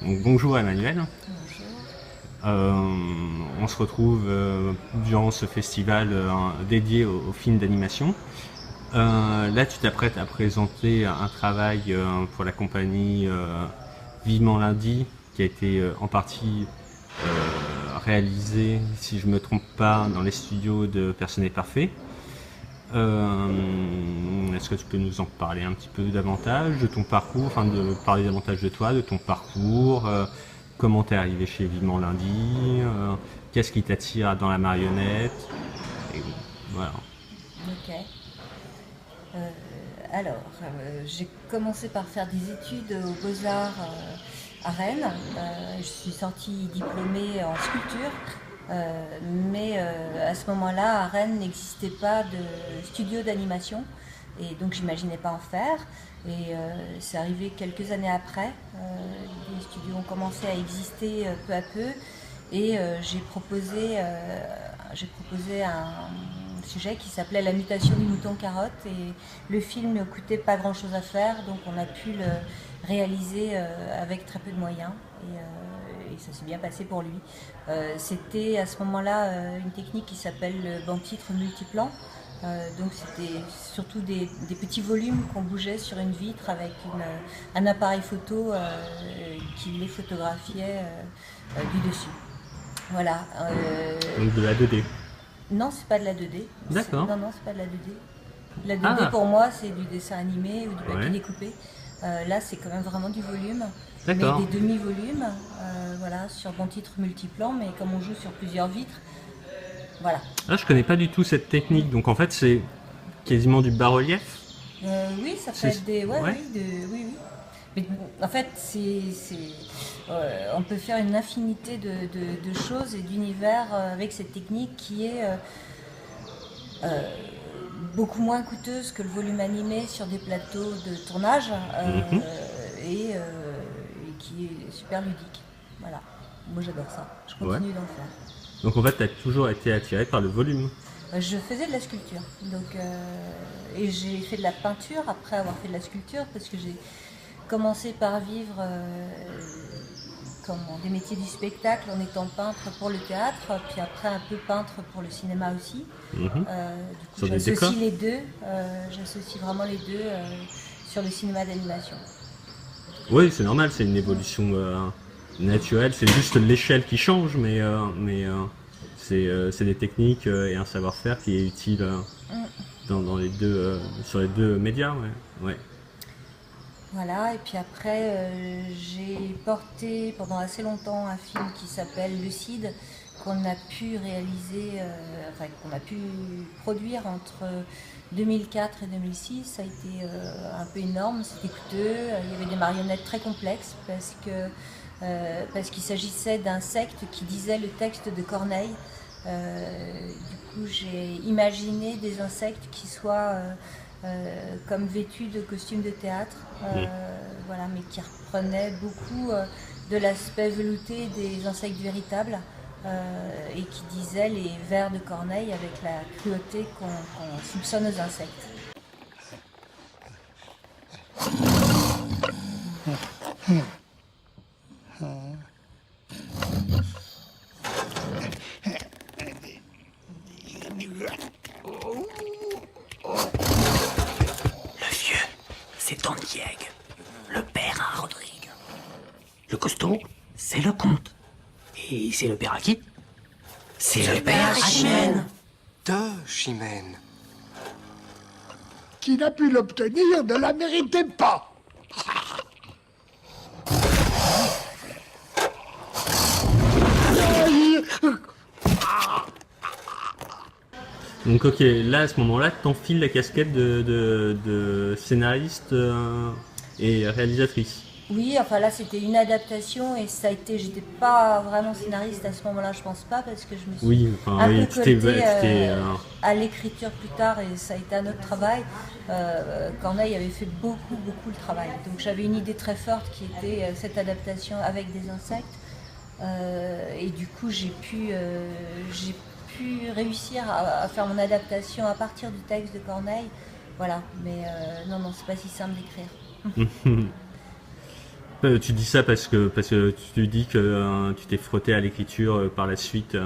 Donc, bonjour Emmanuel. Bonjour. On se retrouve durant ce festival dédié aux films d'animation. Là, tu t'apprêtes à présenter un travail pour la compagnie Vivement Lundi, qui a été en partie réalisé, si je ne me trompe pas, dans les studios de Personne n'est parfait. Est-ce que tu peux nous en parler un petit peu davantage de ton parcours, enfin de parler davantage de toi, de ton parcours, comment t'es arrivé chez Vivement Lundi, qu'est-ce qui t'attire dans la marionnette, et voilà. Ok. J'ai commencé par faire des études aux Beaux-Arts à Rennes. Je suis sortie diplômée en sculpture, mais à ce moment-là, à Rennes, n'existait pas de studio d'animation. Et donc, j'imaginais pas en faire. Et c'est arrivé quelques années après. Les studios ont commencé à exister peu à peu. Et j'ai proposé un sujet qui s'appelait La mutation du mouton carotte. Et le film ne coûtait pas grand-chose à faire, donc on a pu le réaliser avec très peu de moyens. Et ça s'est bien passé pour lui. C'était à ce moment-là une technique qui s'appelle le banc-titre multiplan. Donc c'était surtout des petits volumes qu'on bougeait sur une vitre avec un appareil photo qui les photographiait du dessus. Voilà. Donc de la 2D. Non, c'est pas de la 2D. D'accord. Non, c'est pas de la 2D. La 2D pour moi, c'est du dessin animé ou du papier découpé. Là, c'est quand même vraiment du volume. D'accord. Mais des demi-volumes, voilà, sur bon titre multiplan, mais comme on joue sur plusieurs vitres, voilà. Là, je connais pas du tout cette technique, donc en fait c'est quasiment du bas-relief. Oui, ça fait des. Ouais. Oui. Mais en fait, on peut faire une infinité de choses et d'univers avec cette technique qui est beaucoup moins coûteuse que le volume animé sur des plateaux de tournage et qui est super ludique. Voilà. Moi, j'adore ça. Je continue d'en faire. Donc en fait, tu as toujours été attiré par le volume. Je faisais de la sculpture, et j'ai fait de la peinture après avoir fait de la sculpture parce que j'ai commencé par vivre des métiers du spectacle en étant peintre pour le théâtre, puis après un peu peintre pour le cinéma aussi. Du coup, j'associe les deux, j'associe vraiment les deux sur le cinéma d'animation. Oui, c'est normal, c'est une évolution naturelle, c'est juste l'échelle qui change, mais c'est des techniques et un savoir-faire qui est utile dans les deux, sur les deux médias. Ouais. Voilà, et puis après, j'ai porté pendant assez longtemps un film qui s'appelle Lucide, qu'on a pu réaliser, qu'on a pu produire entre 2004 et 2006. Ça a été un peu énorme, c'était coûteux, il y avait des marionnettes très complexes parce qu'il s'agissait d'insectes qui disaient le texte de Corneille. Du coup, j'ai imaginé des insectes qui soient comme vêtus de costumes de théâtre, voilà, mais qui reprenaient beaucoup de l'aspect velouté des insectes véritables et qui disaient les vers de Corneille avec la cruauté qu'on soupçonne aux insectes. Le vieux, c'est Don Diego, le père à Rodrigue. Le costaud, c'est le comte. Et c'est le père à qui? C'est le père à Chimène. De Chimène. Qui n'a pu l'obtenir ne la méritait pas. Donc ok, là à ce moment-là, t'enfiles la casquette de scénariste et réalisatrice. Oui, enfin là c'était une adaptation et ça a été, j'étais pas vraiment scénariste à ce moment-là, je pense pas, parce que je me suis un peu coltée à l'écriture plus tard et ça a été un autre travail. Corneille avait fait beaucoup le travail, donc j'avais une idée très forte qui était cette adaptation avec des insectes et du coup j'ai pu réussir à faire mon adaptation à partir du texte de Corneille, voilà, mais non c'est pas si simple d'écrire. Tu dis ça parce que tu dis que tu t'es frotté à l'écriture par la suite.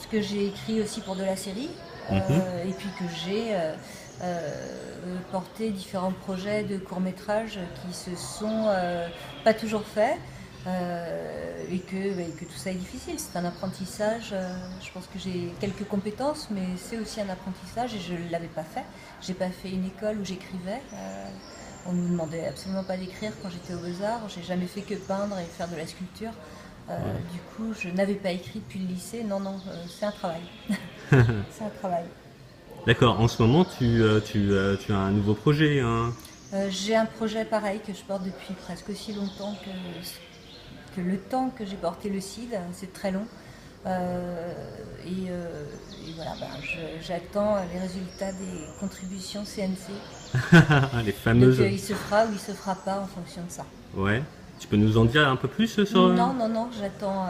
Ce que j'ai écrit aussi pour de la série, et puis que j'ai porté différents projets de courts-métrages qui se sont pas toujours faits, et que tout ça est difficile. C'est un apprentissage. Je pense que j'ai quelques compétences, mais c'est aussi un apprentissage et je ne l'avais pas fait. J'ai pas fait une école où j'écrivais. On ne nous demandait absolument pas d'écrire quand j'étais aux Beaux-Arts. J'ai jamais fait que peindre et faire de la sculpture. Du coup, je n'avais pas écrit depuis le lycée. Non, c'est un travail. C'est un travail. D'accord. En ce moment, tu as un nouveau projet. Hein. J'ai un projet pareil que je porte depuis presque aussi longtemps que le temps que j'ai porté le CID. C'est très long. Et voilà, j'attends les résultats des contributions CNC. Les fameuses. Donc il se fera ou il se fera pas en fonction de ça. Ouais. Tu peux nous en dire un peu plus sur... Non, j'attends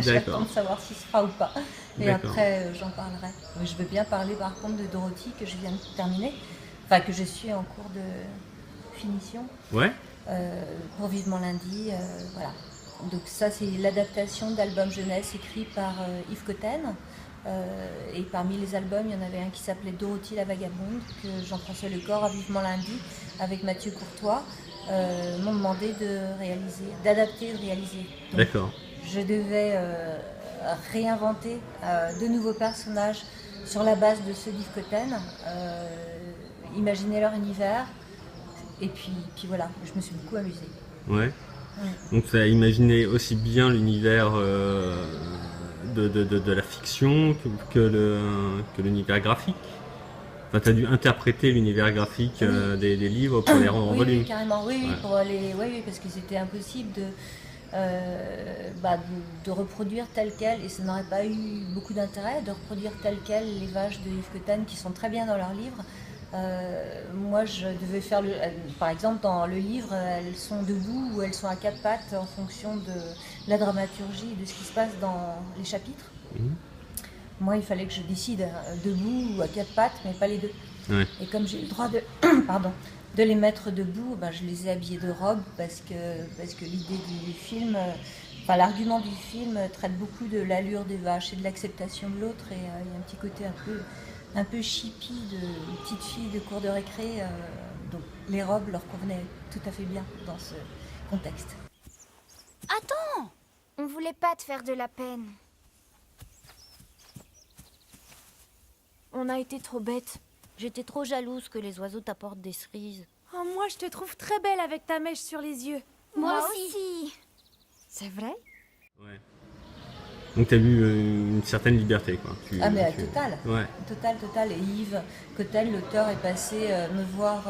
j'attends de savoir si se fera ou pas. Et après, j'en parlerai. Mais je veux bien parler par contre de Dorothy que je viens de terminer. Enfin, que je suis en cours de finition. Ouais. Pour Vivement Lundi, voilà. Donc ça, c'est l'adaptation d'albums jeunesse écrits par Yves Cotten. Et parmi les albums, il y en avait un qui s'appelait Dorothy la vagabonde, que Jean-François Lecor à Vivement Lundi, avec Mathieu Courtois, m'ont demandé d'adapter et de réaliser. Donc, d'accord. Je devais réinventer de nouveaux personnages sur la base de ceux d'Yves Cotten, imaginer leur univers, et puis voilà, je me suis beaucoup amusée. Ouais. Donc tu as imaginé aussi bien l'univers de la fiction que l'univers graphique. Enfin, tu as dû interpréter l'univers graphique des livres pour les rendre en volume. Oui, carrément, oui, parce que c'était impossible de reproduire tel quel, et ça n'aurait pas eu beaucoup d'intérêt de reproduire tel quel les vaches de Yves Cotten qui sont très bien dans leurs livres. Moi, je devais faire, par exemple, dans le livre, elles sont debout ou elles sont à quatre pattes en fonction de la dramaturgie et de ce qui se passe dans les chapitres. Moi, il fallait que je décide debout ou à quatre pattes, mais pas les deux. Ouais. Et comme j'ai eu le droit de, de les mettre debout, je les ai habillés de robes parce que l'idée du film, l'argument du film traite beaucoup de l'allure des vaches et de l'acceptation de l'autre, et il y a un petit côté un peu chippie de petite fille de cours de récré, donc les robes leur convenaient tout à fait bien dans ce contexte. Attends, on voulait pas te faire de la peine. On a été trop bêtes. J'étais trop jalouse que les oiseaux t'apportent des cerises. Oh, moi, je te trouve très belle avec ta mèche sur les yeux. Moi aussi. C'est vrai? Ouais. Donc tu as eu une certaine liberté, quoi. Total. Ouais. Total. Et Yves Cotten, l'auteur, est passé me voir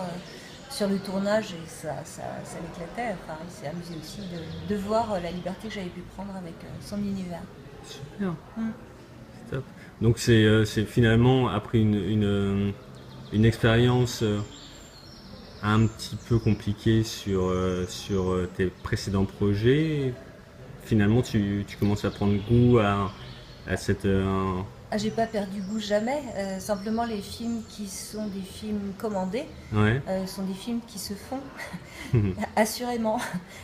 sur le tournage et ça l'éclatait. Enfin, il s'est amusé aussi de voir la liberté que j'avais pu prendre avec son univers. Super. C'est top. Donc c'est finalement, après une expérience un petit peu compliquée sur tes précédents projets, finalement tu commences à prendre goût à cette... J'ai pas perdu goût jamais, simplement les films qui sont des films commandés sont des films qui se font assurément,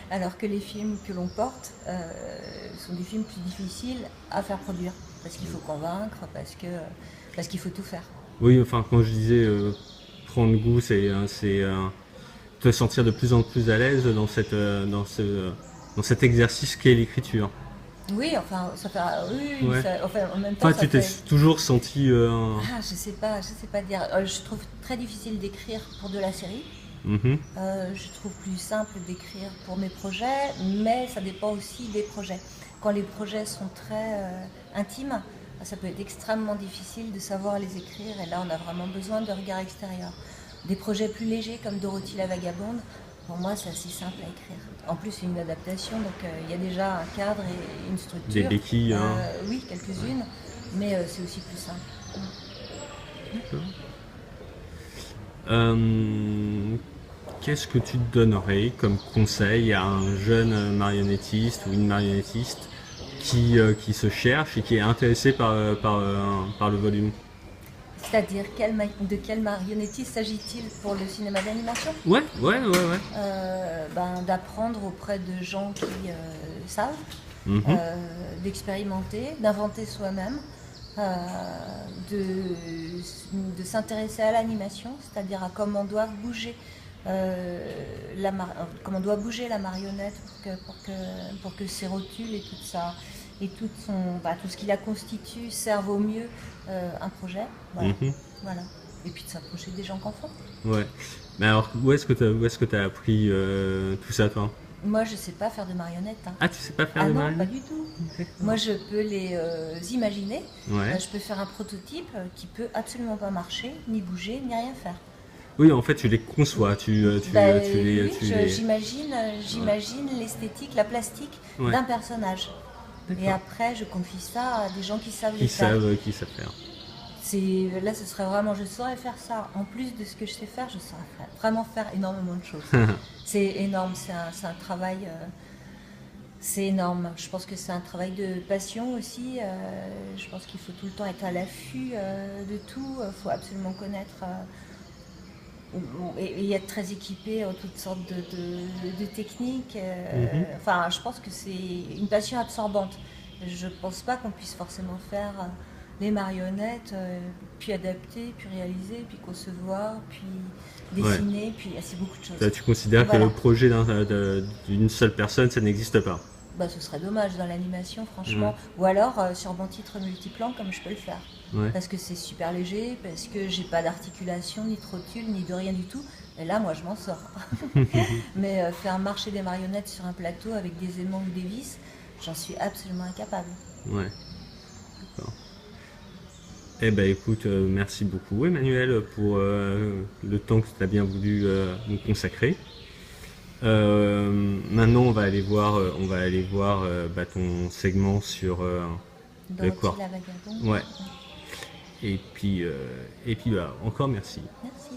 alors que les films que l'on porte sont des films plus difficiles à faire produire, parce qu'il faut convaincre, parce qu'il faut tout faire. Oui, enfin quand je disais prendre goût, c'est te sentir de plus en plus à l'aise dans cet exercice qu'est l'écriture. Oui, enfin, ça fait... Oui, ouais. En même temps, tu t'es toujours senti... je sais pas dire. Je trouve très difficile d'écrire pour de la série. Je trouve plus simple d'écrire pour mes projets, mais ça dépend aussi des projets. Quand les projets sont très intimes, ça peut être extrêmement difficile de savoir les écrire, et là on a vraiment besoin de regard extérieur. Des projets plus légers comme Dorothy la vagabonde, pour moi c'est assez simple à écrire. En plus c'est une adaptation, donc il y a déjà un cadre et une structure. Des béquilles, oui, quelques-unes, mais c'est aussi plus simple. D'accord. Qu'est-ce que tu donnerais comme conseil à un jeune marionnettiste ou une marionnettiste qui se cherche et qui est intéressé par le volume? C'est-à-dire, de quel marionnettiste s'agit-il pour le cinéma d'animation? Ouais. D'apprendre auprès de gens qui savent, Mhm. d'expérimenter, d'inventer soi-même, de s'intéresser à l'animation, c'est-à-dire à comment doit bouger comment doit bouger la marionnette pour que ses rotules et tout ça et tout ce qui la constitue servent au mieux un projet. Voilà. Mhm. Voilà. Et puis de s'approcher des gens qui en font. Ouais. Mais alors, où est-ce que t'as appris tout ça, toi? Moi, je sais pas faire de marionnettes. Hein. Ah, tu sais pas faire Ah de non, pas marionnettes? du tout. Moi, je peux les imaginer. Ouais. Je peux faire un prototype qui peut absolument pas marcher, ni bouger, ni rien faire. Oui, en fait, tu les conçois, J'imagine l'esthétique, la plastique Ouais. d'un personnage. D'accord. Et après, je confie ça à des gens qui savent Qui le faire. savent faire. Là, ce serait vraiment, je saurais faire ça. En plus de ce que je sais faire, je saurais vraiment faire énormément de choses. C'est énorme, c'est un travail, c'est énorme. Je pense que c'est un travail de passion aussi. Je pense qu'il faut tout le temps être à l'affût de tout. Il faut absolument connaître et être très équipé en toutes sortes de techniques. Enfin, je pense que c'est une passion absorbante. Je pense pas qu'on puisse forcément faire les marionnettes, puis adapter, puis réaliser, puis concevoir, puis dessiner, puis c'est beaucoup de choses. Là, tu considères Voilà. que le projet d'une seule personne, ça n'existe pas? Ce serait dommage dans l'animation, franchement. Ou alors sur mon titre multiplan, comme je peux le faire. Ouais. Parce que c'est super léger, parce que j'ai pas d'articulation, ni de rotule, ni de rien du tout. Et là, moi, je m'en sors. Mais faire marcher des marionnettes sur un plateau avec des aimants ou des vis, j'en suis absolument incapable. Ouais. D'accord. Eh ben écoute, merci beaucoup Emmanuel pour le temps que tu as bien voulu nous consacrer. Maintenant on va aller voir ton segment sur Dorothy quoi. la vagabonde. Ouais. Et puis encore merci. Merci.